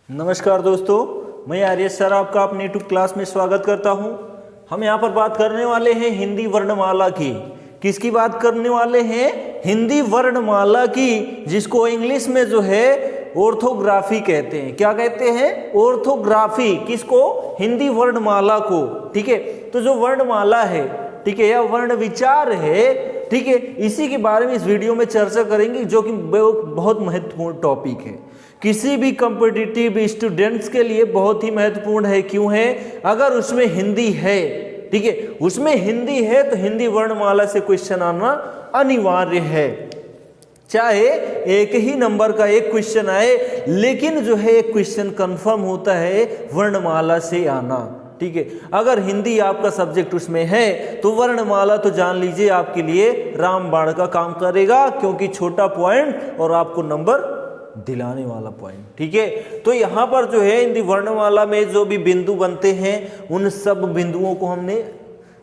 नमस्कार दोस्तों, मैं आर्य सर आपका अपने यूट्यूब क्लास में स्वागत करता हूं। हम यहां पर बात करने वाले हैं हिंदी वर्णमाला की। किसकी बात करने वाले हैं? हिंदी वर्णमाला की, जिसको इंग्लिश में जो है ऑर्थोग्राफी कहते हैं। क्या कहते हैं? ऑर्थोग्राफी। किसको? हिंदी वर्णमाला को। ठीक है, तो जो वर्णमाला है, ठीक है, या वर्ण विचार है, ठीक है, इसी के बारे में इस वीडियो में चर्चा करेंगे, जो कि बहुत महत्वपूर्ण टॉपिक है। किसी भी कॉम्पिटिटिव स्टूडेंट्स के लिए बहुत ही महत्वपूर्ण है। क्यों है? अगर उसमें हिंदी है, ठीक है, उसमें हिंदी है तो हिंदी वर्णमाला से क्वेश्चन आना अनिवार्य है। चाहे एक ही नंबर का एक क्वेश्चन आए, लेकिन जो है एक क्वेश्चन कंफर्म होता है वर्णमाला से आना। ठीक है, अगर हिंदी आपका सब्जेक्ट उसमें है तो वर्णमाला तो जान लीजिए आपके लिए रामबाण का काम करेगा, क्योंकि छोटा पॉइंट और आपको नंबर दिलाने वाला पॉइंट। ठीक है, तो यहाँ पर जो है हिंदी वर्णमाला में जो भी बिंदु बनते हैं, उन सब बिंदुओं को हमने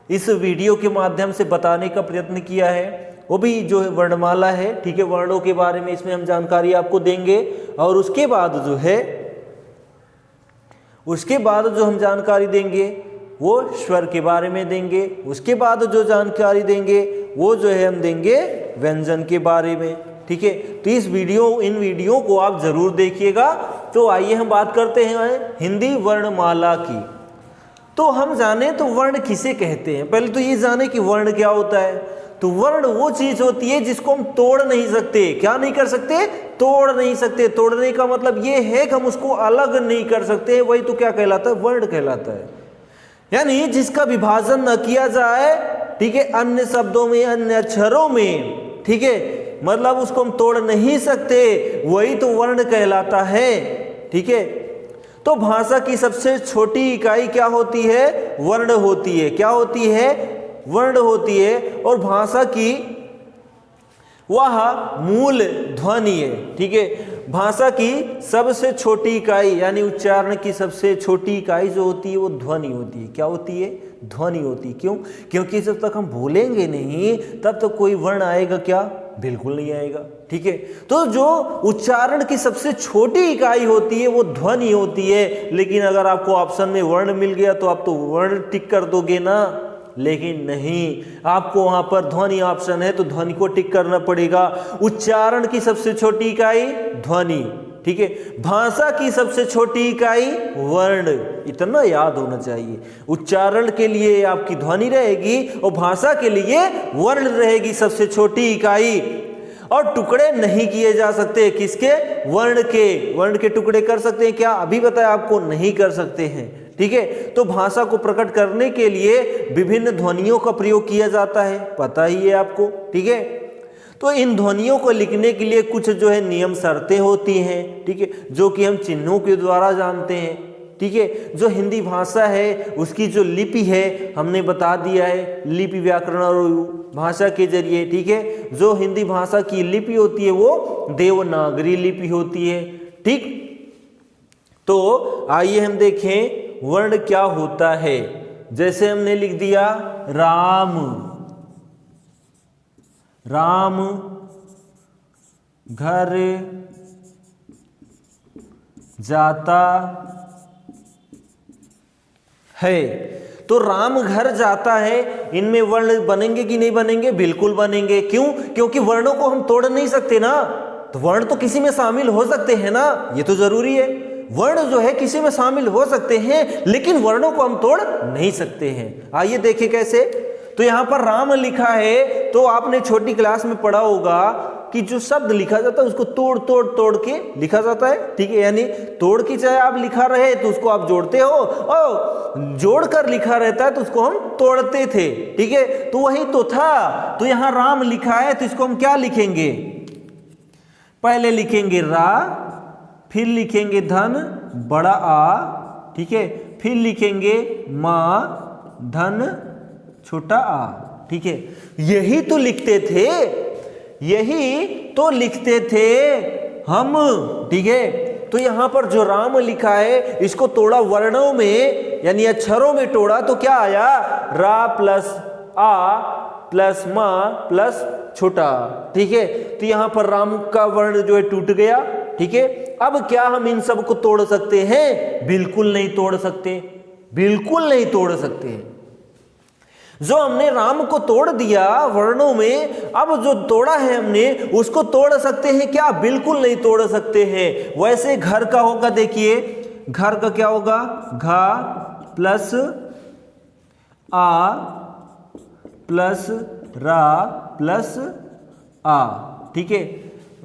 इस वीडियो के माध्यम से बताने का प्रयत्न किया है। वो भी जो है वर्णमाला है, ठीक है, वर्णों के बारे में इसमें हम जानकारी आपको देंगे। और उसके बाद जो हम जानकारी देंगे वो स्वर के बारे में देंगे। उसके बाद जो जानकारी देंगे वो जो है हम देंगे व्यंजन के बारे में। ठीक है, तो इन वीडियो को आप जरूर देखिएगा। तो आइए हम बात करते हैं हिंदी वर्णमाला की। तो हम जाने तो वर्ण किसे कहते हैं। पहले तो ये जाने कि वर्ण क्या होता है। तो वर्ण वो चीज होती है जिसको हम तोड़ नहीं सकते। क्या नहीं कर सकते? तोड़ नहीं सकते। तोड़ने का मतलब ये है कि हम उसको अलग नहीं कर सकते। वही तो क्या कहलाता है? वर्ण कहलाता है। यानी जिसका विभाजन न किया जाए, ठीक है, अन्य शब्दों में, अन्य अक्षरों में, ठीक है, मतलब उसको हम तोड़ नहीं सकते, वही तो वर्ण कहलाता है। ठीक है, तो भाषा की सबसे छोटी इकाई क्या होती है? वर्ण होती है। क्या होती है? वर्ण होती है। और भाषा की वह मूल ध्वनि है। ठीक है, भाषा की सबसे छोटी इकाई यानी उच्चारण की सबसे छोटी इकाई जो होती है वो ध्वनि होती है। क्या होती है? ध्वनि होती है। क्यों? क्योंकि जब तक हम बोलेंगे नहीं तब तक कोई वर्ण आएगा क्या? बिल्कुल नहीं आएगा। ठीक है, तो जो उच्चारण की सबसे छोटी इकाई होती है वो ध्वनि होती है। लेकिन अगर आपको ऑप्शन में वर्ण मिल गया तो आप तो वर्ण टिक कर दोगे ना, लेकिन नहीं, आपको वहां पर ध्वनि ऑप्शन है तो ध्वनि को टिक करना पड़ेगा। उच्चारण की सबसे छोटी इकाई ध्वनि। ठीक है, भाषा की सबसे छोटी इकाई वर्ण। इतना याद होना चाहिए। उच्चारण के लिए आपकी ध्वनि रहेगी और भाषा के लिए वर्ण रहेगी सबसे छोटी इकाई। और टुकड़े नहीं किए जा सकते। किसके? वर्ण के। वर्ण के टुकड़े कर सकते हैं क्या? अभी बताया आपको, नहीं कर सकते हैं। ठीक है, तो भाषा को प्रकट करने के लिए विभिन्न ध्वनियों का प्रयोग किया जाता है, पता ही है आपको। ठीक है, तो इन ध्वनियों को लिखने के लिए कुछ जो है नियम शर्तें होती हैं। ठीक है, जो कि हम चिन्हों के द्वारा जानते हैं। ठीक है, जो हिंदी भाषा है उसकी जो लिपि है हमने बता दिया है, लिपि व्याकरण और भाषा के जरिए। ठीक है, जो हिंदी भाषा की लिपि होती है वो देवनागरी लिपि होती है। ठीक, तो आइए हम देखें वर्ण क्या होता है। जैसे हमने लिख दिया राम, राम घर जाता है। तो राम घर जाता है, इनमें वर्ण बनेंगे कि नहीं बनेंगे? बिल्कुल बनेंगे। क्यों? क्योंकि वर्णों को हम तोड़ नहीं सकते ना। तो वर्ण तो किसी में शामिल हो सकते हैं ना, ये तो जरूरी है। वर्ण जो है किसी में शामिल हो सकते हैं, लेकिन वर्णों को हम तोड़ नहीं सकते हैं। आइए देखें कैसे। तो यहां पर राम लिखा है, तो आपने छोटी क्लास में पढ़ा होगा कि जो शब्द लिखा जाता है उसको तोड़ तोड़ तोड़ के लिखा जाता है। ठीक है, यानी तोड़ के चाहे आप लिखा रहे तो उसको आप जोड़ते हो, और जोड़कर लिखा रहता है तो उसको हम तोड़ते थे। ठीक है, तो वही तो था। तो यहां राम लिखा है तो इसको हम क्या लिखेंगे? पहले लिखेंगे रा, फिर लिखेंगे धन बड़ा आ, ठीक है, फिर लिखेंगे मां धन छोटा आ। ठीक है, यही तो लिखते थे, यही तो लिखते थे हम। ठीक है, तो यहां पर जो राम लिखा है इसको तोड़ा वर्णों में यानी अक्षरों में तोड़ा तो क्या आया? रा प्लस आ प्लस मां प्लस छोटा। ठीक है, तो यहां पर राम का वर्ण जो है टूट गया। ठीक है। अब क्या हम इन सब को तोड़ सकते हैं? बिल्कुल नहीं तोड़ सकते, बिल्कुल नहीं तोड़ सकते। जो हमने राम को तोड़ दिया वर्णों में, अब जो तोड़ा है हमने उसको तोड़ सकते हैं क्या? बिल्कुल नहीं तोड़ सकते हैं। वैसे घर का होगा, देखिए घर का क्या होगा? घा प्लस आ प्लस रा प्लस आ, ठीक है।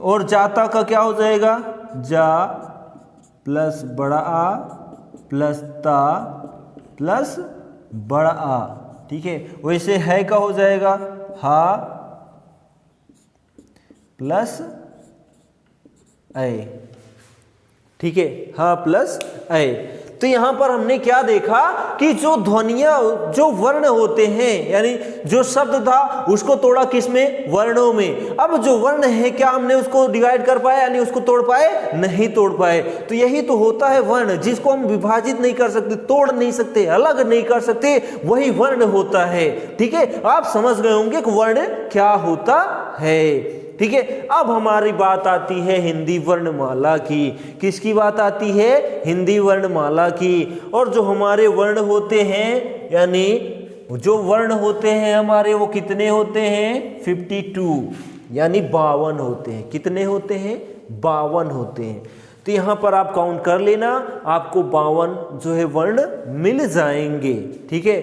और जाता का क्या हो जाएगा? जा प्लस बड़ा आ प्लस ता प्लस बड़ा आ, ठीक है। वैसे है का हो जाएगा हा प्लस ऐ, ठीक है, हा प्लस ऐ। तो यहां पर हमने क्या देखा कि जो ध्वनियां, जो वर्ण होते हैं, यानी जो शब्द था उसको तोड़ा किसमें? वर्णों में। अब जो वर्ण है क्या हमने उसको डिवाइड कर पाए, यानी उसको तोड़ पाए? नहीं तोड़ पाए। तो यही तो होता है वर्ण, जिसको हम विभाजित नहीं कर सकते, तोड़ नहीं सकते, अलग नहीं कर सकते, वही वर्ण होता है, ठीक है। आप समझ गए होंगे कि वर्ण क्या होता है, ठीक है। अब हमारी बात आती है हिंदी वर्णमाला की। किसकी बात आती है? हिंदी वर्णमाला की। और जो हमारे वर्ण होते हैं, यानी जो वर्ण होते हैं हमारे, वो कितने होते हैं? 52, यानी 52 होते हैं। कितने होते हैं? 52 होते हैं। तो यहाँ पर आप काउंट कर लेना, आपको 52 जो है वर्ण मिल जाएंगे, ठीक है।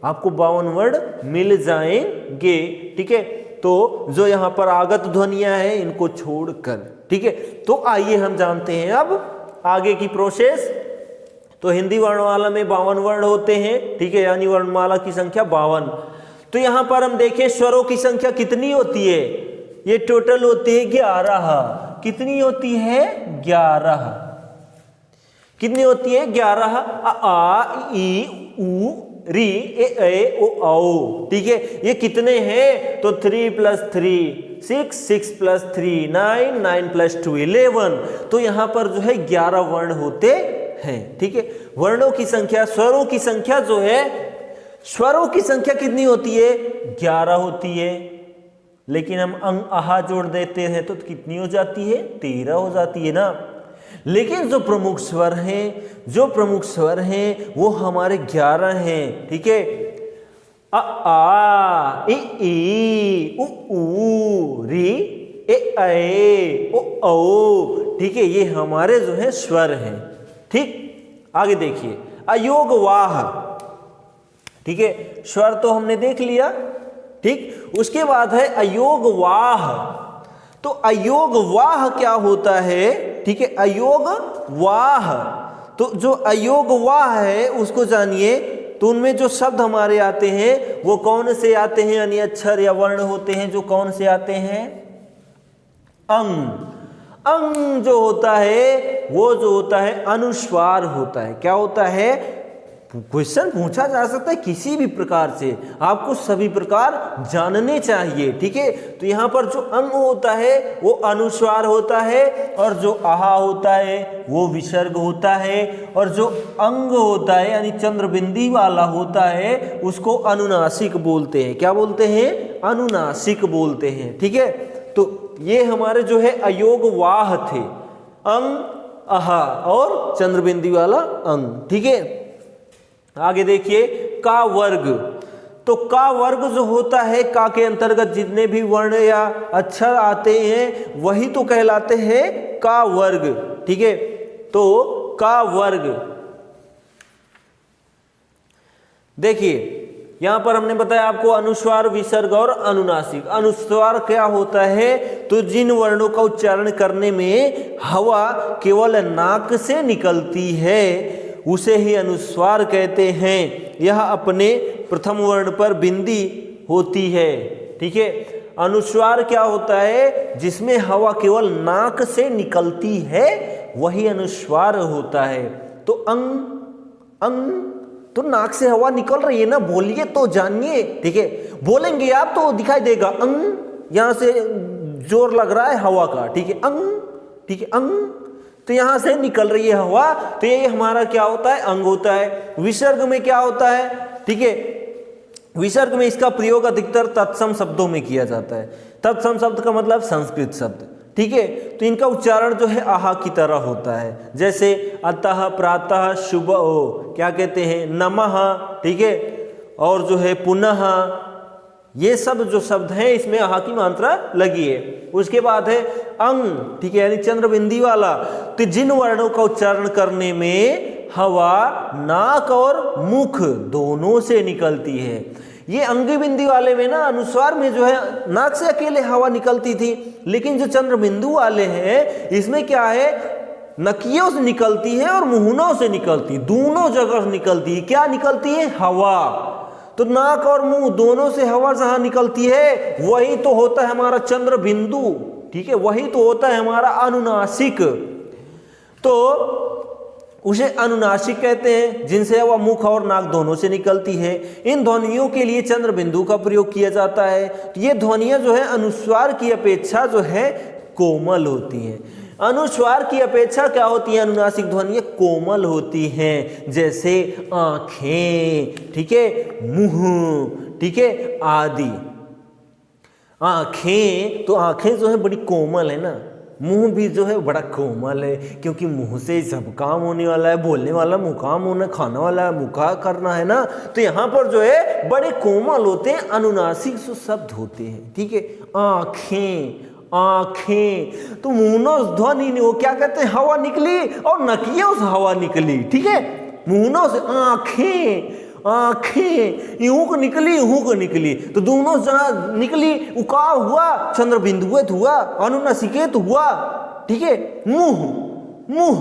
आपको 52 वर्ण मिल जाएंगे, ठीक है। तो जो यहाँ पर आगत ध्वनियां हैं इनको छोड़कर, ठीक है। तो आइए हम जानते हैं अब आगे की प्रोसेस। तो हिंदी वर्णमाला में 52 वर्ण होते हैं, ठीक है, यानी वर्णमाला की संख्या 52। तो यहाँ पर हम देखें स्वरों की संख्या कितनी होती है? ये टोटल होती है 11। कितनी होती है? 11। कितनी होती है? 11। आ ई उ री ए ओ औ, ठीक है। ये कितने हैं? तो 3 + 3 6, 6 + 3 9, 9 + 2 11। तो यहाँ पर जो है 11 वर्ण होते हैं, ठीक है। वर्णों की संख्या, स्वरों की संख्या जो है, स्वरों की संख्या कितनी होती है? 11 होती है। लेकिन हम अंग आहा जोड़ देते हैं तो कितनी हो जाती है? 13 हो जाती है ना। लेकिन जो प्रमुख स्वर हैं, जो प्रमुख स्वर हैं वो हमारे 11 हैं, ठीक है। अ आ ई उ ऊ री ए ओ औ, ठीक है। ये हमारे जो है स्वर हैं, ठीक। आगे देखिए अयोग वाह, ठीक है। स्वर तो हमने देख लिया, ठीक। उसके बाद है अयोग वाह। तो अयोग वाह क्या होता है? ठीक है, अयोग वाह। तो जो अयोग वाह है उसको जानिए। तो उनमें जो शब्द हमारे आते हैं वो कौन से आते हैं, यानी अक्षर या वर्ण होते हैं जो कौन से आते हैं? अंग। अंग जो होता है वो जो होता है अनुस्वार होता है। क्या होता है? क्वेश्चन पूछा जा सकता है किसी भी प्रकार से, आपको सभी प्रकार जानने चाहिए, ठीक है। तो यहाँ पर जो अंग होता है वो अनुस्वार होता है, और जो आहा होता है वो विसर्ग होता है, और जो अंग होता है यानी चंद्रबिंदी वाला होता है उसको अनुनासिक बोलते हैं। क्या बोलते हैं? अनुनासिक बोलते हैं, ठीक है। तो ये हमारे जो है अयोग वाह थे, अंग, आहा और चंद्रबिंदी वाला अंग, ठीक है। आगे देखिए का वर्ग। तो का वर्ग जो होता है, का के अंतर्गत जितने भी वर्ण या अक्षर आते हैं वही तो कहलाते हैं का वर्ग, ठीक है। तो का वर्ग देखिए यहां पर हमने बताया आपको अनुस्वार, विसर्ग और अनुनासिक। अनुस्वार क्या होता है? तो जिन वर्णों का उच्चारण करने में हवा केवल नाक से निकलती है उसे ही अनुस्वार कहते हैं। यह अपने प्रथम वर्ण पर बिंदी होती है, ठीक है। अनुस्वार क्या होता है? जिसमें हवा केवल नाक से निकलती है वही अनुस्वार होता है। तो अंग, अंग तो नाक से हवा निकल रही है ना, बोलिए तो जानिए, ठीक है। बोलेंगे आप तो दिखाई देगा अंग, यहां से जोर लग रहा है हवा का, ठीक है, अंग, ठीक है, अंग तो यहां से निकल रही है हवा, तो ये हमारा क्या होता है? अंग होता है। विसर्ग में क्या होता है? ठीक है, विसर्ग में इसका प्रयोग अधिकतर तत्सम शब्दों में किया जाता है। तत्सम शब्द का मतलब संस्कृत शब्द, ठीक है। तो इनका उच्चारण जो है आहा की तरह होता है, जैसे अतः, प्रातः, शुभ, क्या कहते हैं, नमः, ठीक है, और जो है पुनः, ये सब जो शब्द हैं इसमें आहा की मात्रा लगी है। उसके बाद है अंग, ठीक है, यानी चंद्र बिंदी वाला। तो जिन वर्णों का उच्चारण करने में हवा नाक और मुख दोनों से निकलती है, ये अंगी बिंदी वाले में ना अनुस्वार में जो है नाक से अकेले हवा निकलती थी, लेकिन जो चंद्र बिंदु वाले हैं इसमें क्या है, नकियों से निकलती है और मुहनों से निकलती, दोनों जगह से निकलती है। क्या निकलती है? हवा। तो नाक और मुंह दोनों से हवा जहां निकलती है वही तो होता है हमारा चंद्र बिंदु, ठीक है, वही तो होता है हमारा अनुनासिक। तो उसे अनुनासिक कहते हैं, जिनसे वह मुख और नाक दोनों से निकलती है। इन ध्वनियों के लिए चंद्र बिंदु का प्रयोग किया जाता है। तो ये ध्वनियां जो है अनुस्वार की अपेक्षा जो है कोमल होती हैं। अनुस्वार की अपेक्षा क्या होती है? अनुनासिक ध्वनियां कोमल होती हैं, जैसे आंखें, ठीक है, मुंह, ठीक है, आदि। आंखें, तो आंखें जो है बड़ी कोमल है ना, मुंह भी जो है बड़ा कोमल है, क्योंकि मुंह से सब काम होने वाला है, बोलने वाला मुंह काम होना, खाना वाला मुंह का करना है ना। तो यहाँ पर जो है बड़े कोमल होते हैं, अनुनासिक जो शब्द होते हैं, ठीक है। आंखें, आंखें, तो मुंह ध्वनि नहीं, वो क्या कहते हैं, हवा निकली और नकियों से हवा निकली, ठीक है, मुंहों से आंखें, आंखें, यूं को निकली, यूं को निकली, तो दोनों जहां निकली उका हुआ, चंद्र बिंदुएत हुआ, अनुनासिकेत हुआ, ठीक है। मुंह, मुंह,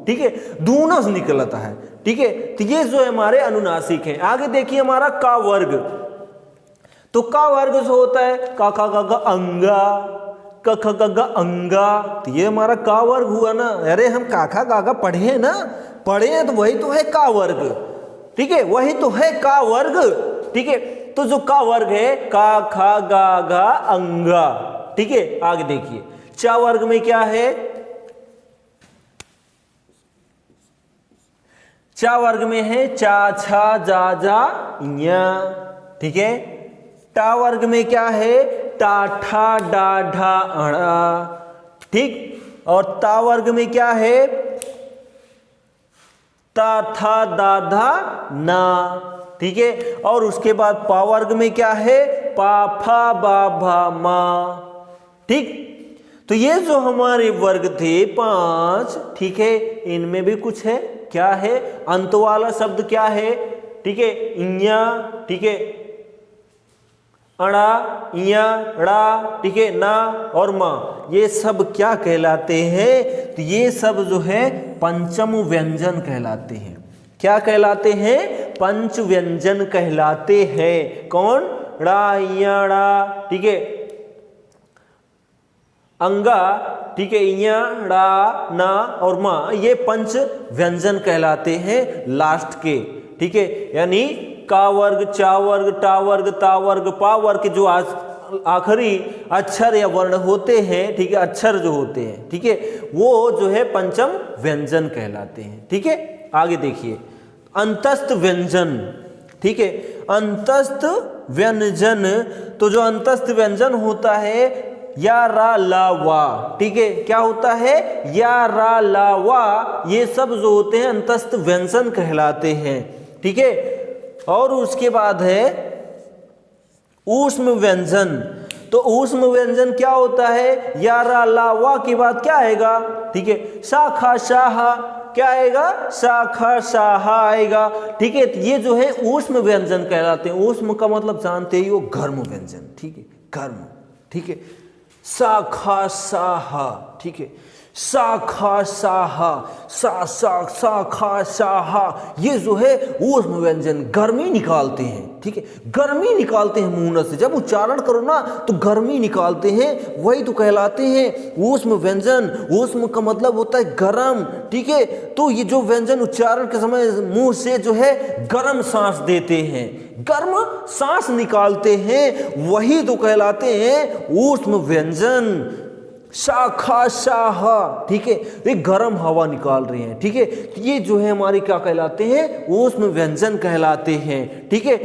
ठीक है, दोनों से निकलता है, ठीक है। तो ये जो हमारे अनुनासिक हैं। आगे देखिए हमारा का वर्ग। तो का वर्ग जो होता है का खा गा अंगा, क ख ग अंगा, तो ये हमारा का वर्ग हुआ ना। अरे हम काखा गागा पढ़े हैं ना, पढ़े हैं, तो वही तो है का वर्ग, ठीक है, वही तो है का वर्ग, ठीक है। तो जो का वर्ग है का खा गा गा अंगा, ठीक है। आगे देखिए चा वर्ग में क्या है? चा वर्ग में है चा छा जा जा या, ठीक है। टा वर्ग में क्या है? टा ठा डा ढा अड़ा, ठीक। और ता वर्ग में क्या है? ता था दा धा ना, ठीक है। और उसके बाद पा वर्ग में क्या है? पा फा बा भा मा, ठीक। तो ये जो हमारे वर्ग थे 5, ठीक है, इनमें भी कुछ है। क्या है? अंत वाला शब्द क्या है? ठीक है, इया, ठीक है, अड़ा, इया, ड़ा, ठीक है, ना और मां, ये सब क्या कहलाते हैं? तो ये सब जो है पंचम व्यंजन कहलाते हैं। क्या कहलाते हैं? पंच व्यंजन कहलाते हैं। कौन? ड़ा, इया, ड़ा, ठीक है, अंगा, ठीक है, इया, ड़ा, ना और मां, ये पंच व्यंजन कहलाते हैं लास्ट के, ठीक है। यानी का वर्ग, चा वर्ग, टा वर्ग, ता वर्ग, पा वर्ग के जो आखिरी अक्षर या वर्ण होते हैं, ठीक है, अक्षर जो होते हैं, ठीक है, वो जो है पंचम व्यंजन कहलाते हैं, ठीक है। आगे देखिए अंतस्थ व्यंजन, ठीक है, अंतस्थ व्यंजन। तो जो अंतस्थ व्यंजन होता है या रा ला वा, ठीक है, क्या होता है? या रा ला वा, ये सब जो होते हैं अंतस्थ व्यंजन कहलाते हैं, ठीक है। और उसके बाद है ऊष्म व्यंजन। तो ऊष्म व्यंजन क्या होता है? या रा ला वा के बाद क्या आएगा? ठीक है, शाखा शाहा, क्या आएगा? शाखा शाहा आएगा, ठीक है। ये जो है ऊष्म व्यंजन कहलाते हैं। ऊष्म का मतलब जानते ही हो, गर्म व्यंजन, ठीक है, गर्म, ठीक है। शाखा शाहा, ठीक है, शाखा शाहा, सा शाखा शाहा, ये जो है ऊष्म व्यंजन गर्मी निकालते हैं, ठीक है, गर्मी निकालते हैं मुंह से। जब उच्चारण करो ना तो गर्मी निकालते हैं, वही तो कहलाते हैं ऊष्म व्यंजन। ऊष्म का मतलब होता है गरम, ठीक है। तो ये जो व्यंजन उच्चारण के समय मुंह से जो है गर्म सांस देते हैं, गर्म सांस निकालते हैं, वही तो कहलाते हैं ऊष्म व्यंजन। शाखा शाहा, ठीक है, ये गर्म हवा निकाल रहे हैं, ठीक है। ये जो है हमारे क्या कहलाते हैं? ऊष्म व्यंजन कहलाते हैं, ठीक है।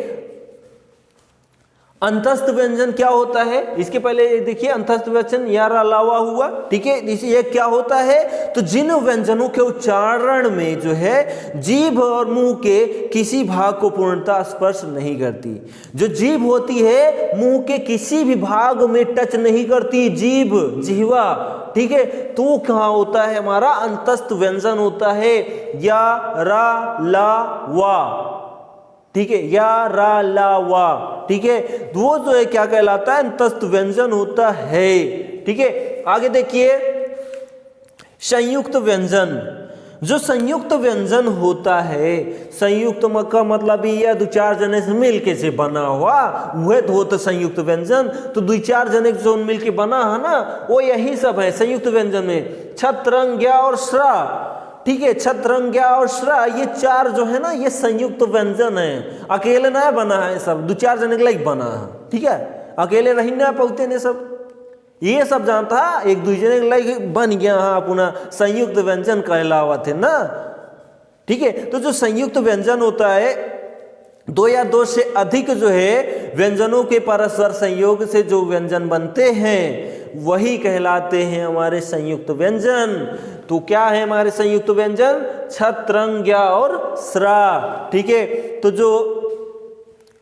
अंतस्थ व्यंजन क्या होता है, इसके पहले देखिए अंतस्थ व्यंजन यार अलावा हुआ, ठीक है। ये क्या होता है, तो जिन व्यंजनों के उच्चारण में जो है जीभ और मुंह के किसी भाग को पूर्णतः स्पर्श नहीं करती। जो जीभ होती है मुंह के किसी भी भाग में टच नहीं करती, जीभ जिह्वा, ठीक है, तो वो कहाँ होता है, हमारा अंतस्थ व्यंजन होता है, या रा ला वा, ठीक है, या रा ला वा, ठीक है, तो वो जो है क्या कहलाता है, अंतस्थ व्यंजन होता है, ठीक है। आगे देखिए संयुक्त व्यंजन। जो संयुक्त व्यंजन होता है, संयुक्त का मतलब यह दो चार जने से मिलके से बना हुआ वह तो होता संयुक्त व्यंजन। तो दो चार जने जो मिलके बना है ना, वो यही सब है संयुक्त व्यंजन में। छत रंग ज्ञा और श्रा, ठीक है, छत रंग ज्ञा और श्रा, ये चार जो है ना ये संयुक्त व्यंजन है। अकेले ना बना है, सब दो चार जने के लिए बना है, ठीक है, अकेले रही ना पहुंचते ने सब, ये सब जानता एक दूसरे के लिए बन गया हाँ अपना संयुक्त व्यंजन कहलावत है ना, ठीक है। तो जो संयुक्त व्यंजन होता है, दो या दो से अधिक जो है व्यंजनों के परस्पर संयोग से जो व्यंजन बनते हैं वही कहलाते हैं हमारे संयुक्त व्यंजन। तो क्या है हमारे संयुक्त व्यंजन, छत रंग ज्ञा और श्रा, ठीक है। तो जो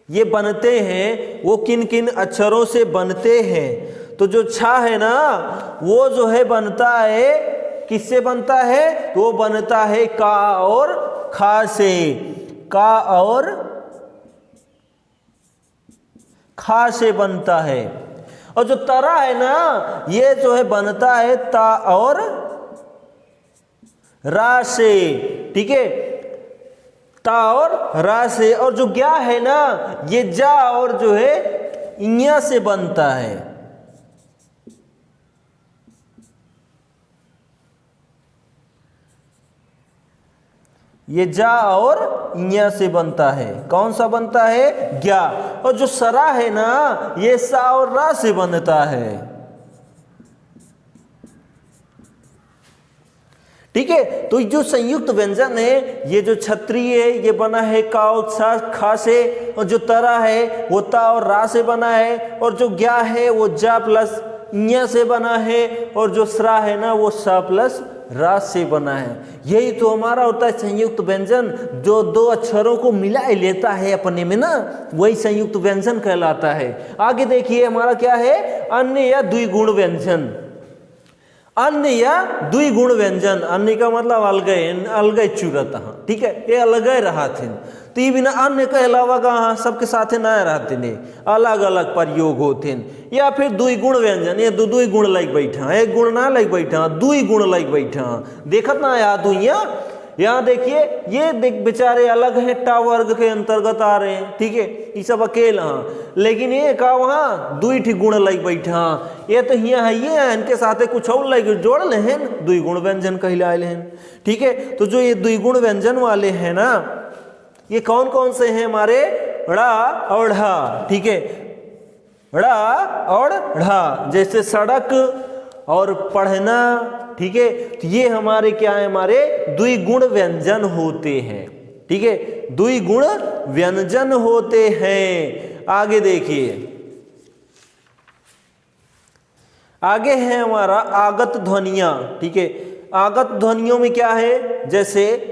ये बनते हैं वो किन किन अक्षरों से बनते हैं, तो जो छा है ना वो जो है बनता है, किससे बनता है, तो वो बनता है का और खा से, का और खा से बनता है। और जो तरा है ना ये जो है बनता है ता और रा से, ठीक है, ता और रा से। और जो ज्ञा है ना ये जा और जो है इया से बनता है, ये जा और इया से बनता है। कौन सा बनता है, ज्ञा। और जो सरा है ना ये सा और रा से बनता है, ठीक है। तो जो संयुक्त व्यंजन है ये जो क्षत्रिय है ये बना है का और खा से, और जो तरा है वो ता और रा से बना है, और जो ज्ञा है वो जा प्लस इया से बना है, और जो स्रा है ना वो सा प्लस रा से बना है। यही तो हमारा होता है संयुक्त व्यंजन, जो दो अक्षरों को मिला लेता है अपने में ना, वही संयुक्त व्यंजन कहलाता है। आगे देखिए हमारा क्या है, अन्य या द्विगुण व्यंजन। अन्य या द्विगुण व्यंजन, अन्य का मतलब अलग चुरत, ठीक है, ये अलग रहा थे, तो ये बिना अन्य के अलावा कहाँ सबके साथे न रहते ने, अलग अलग प्रयोग होते। या फिर द्विगुण व्यंजन, ये दो गुण लाइक बैठा, एक गुण ना लाइक बैठा, दुई गुण लाइक बैठा, देखत ना याद हुई। यहाँ देखिए ये बेचारे अलग हैं, टा वर्ग के अंतर्गत आ रहे हैं, ठीक है, ये सब अकेला हाँ, लेकिन ये का वहाँ दुई ठीक गुण लाइक बैठा, ये तो यहाँ है, ये इनके साथ कुछ और लाइक जोड़ ले हैं, द्विगुण व्यंजन कहलाए हैं, ठीक है। तो जो ये द्विगुण व्यंजन वाले हैं ना ये कौन कौन से हैं हमारे, ड़ा और ढा, ठीक है, ड़ा और ढा, जैसे सड़क और पढ़ना, ठीक है, तो ये हमारे क्या है, हमारे द्विगुण व्यंजन होते हैं, ठीक है, द्विगुण व्यंजन होते हैं। आगे देखिए, आगे है हमारा आगत ध्वनियां, ठीक है। आगत ध्वनियों में क्या है, जैसे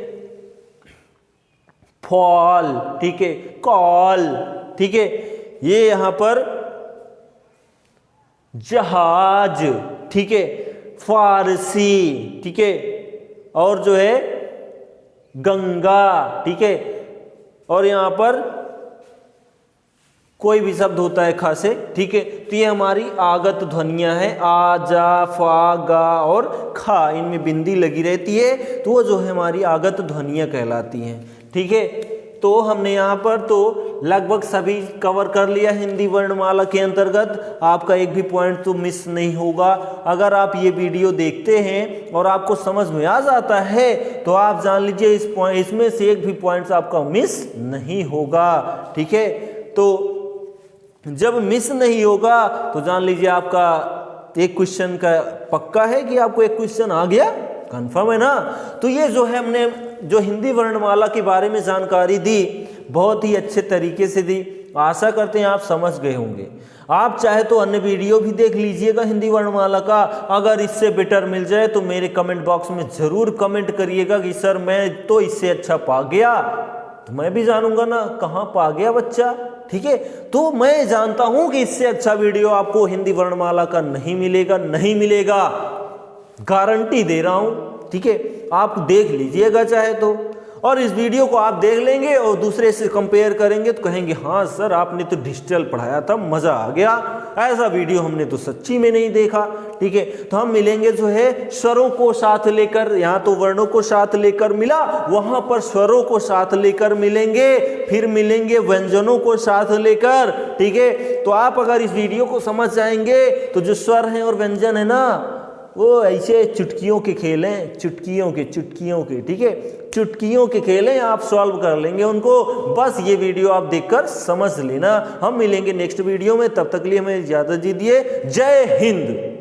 फॉल, ठीक है, कॉल, ठीक है, ये यहां पर जहाज, ठीक है, फारसी, ठीक है, और जो है गंगा, ठीक है, और यहां पर कोई भी शब्द होता है खा से, ठीक है। तो ये हमारी आगत ध्वनियां हैं, आ जा फा गा और खा, इनमें बिंदी लगी रहती है, तो वो जो है हमारी आगत ध्वनियां कहलाती हैं, ठीक है। तो हमने यहाँ पर तो लगभग सभी कवर कर लिया हिंदी वर्णमाला के अंतर्गत, आपका एक भी पॉइंट तो मिस नहीं होगा। अगर आप ये वीडियो देखते हैं और आपको समझ में आ जाता है तो आप जान लीजिए इसमें से एक भी पॉइंट्स आपका मिस नहीं होगा, ठीक है। तो जब मिस नहीं होगा तो जान लीजिए आपका एक क्वेश्चन का पक्का है कि आपको एक क्वेश्चन आ गया, कंफर्म है ना। तो ये जो है हमने जो हिंदी वर्णमाला के बारे में जानकारी दी बहुत ही अच्छे तरीके से दी, आशा करते हैं आप समझ गए होंगे। आप चाहे तो अन्य वीडियो भी देख लीजिएगा हिंदी वर्णमाला का, अगर इससे बेटर मिल जाए तो मेरे कमेंट बॉक्स में ज़रूर कमेंट करिएगा कि सर मैं तो इससे अच्छा पा गया, तो मैं भी जानूंगा ना कहाँ पा गया बच्चा। ठीक है, तो मैं जानता हूं कि इससे अच्छा वीडियो आपको हिंदी वर्णमाला का नहीं मिलेगा, नहीं मिलेगा, गारंटी दे रहा हूं। ठीक है, आप देख लीजिएगा चाहे तो, और इस वीडियो को आप देख लेंगे और दूसरे से कंपेयर करेंगे तो कहेंगे हाँ सर आपने तो डिजिटल पढ़ाया था, मज़ा आ गया, ऐसा वीडियो हमने तो सच्ची में नहीं देखा। ठीक है, तो हम मिलेंगे जो है स्वरों को साथ लेकर, यहाँ तो वर्णों को साथ लेकर मिला, वहाँ पर स्वरों को साथ लेकर मिलेंगे, फिर मिलेंगे व्यंजनों को साथ लेकर। ठीक है, तो आप अगर इस वीडियो को समझ जाएंगे तो जो स्वर हैं और व्यंजन है ना, वो ऐसे चुटकियों के खेल हैं, चुटकियों के। ठीक है, चुटकियों के खेल हैं, आप सॉल्व कर लेंगे उनको। बस ये वीडियो आप देखकर समझ लेना। हम मिलेंगे नेक्स्ट वीडियो में, तब तक के लिए हमें इजाजत दीजिए। जय हिंद।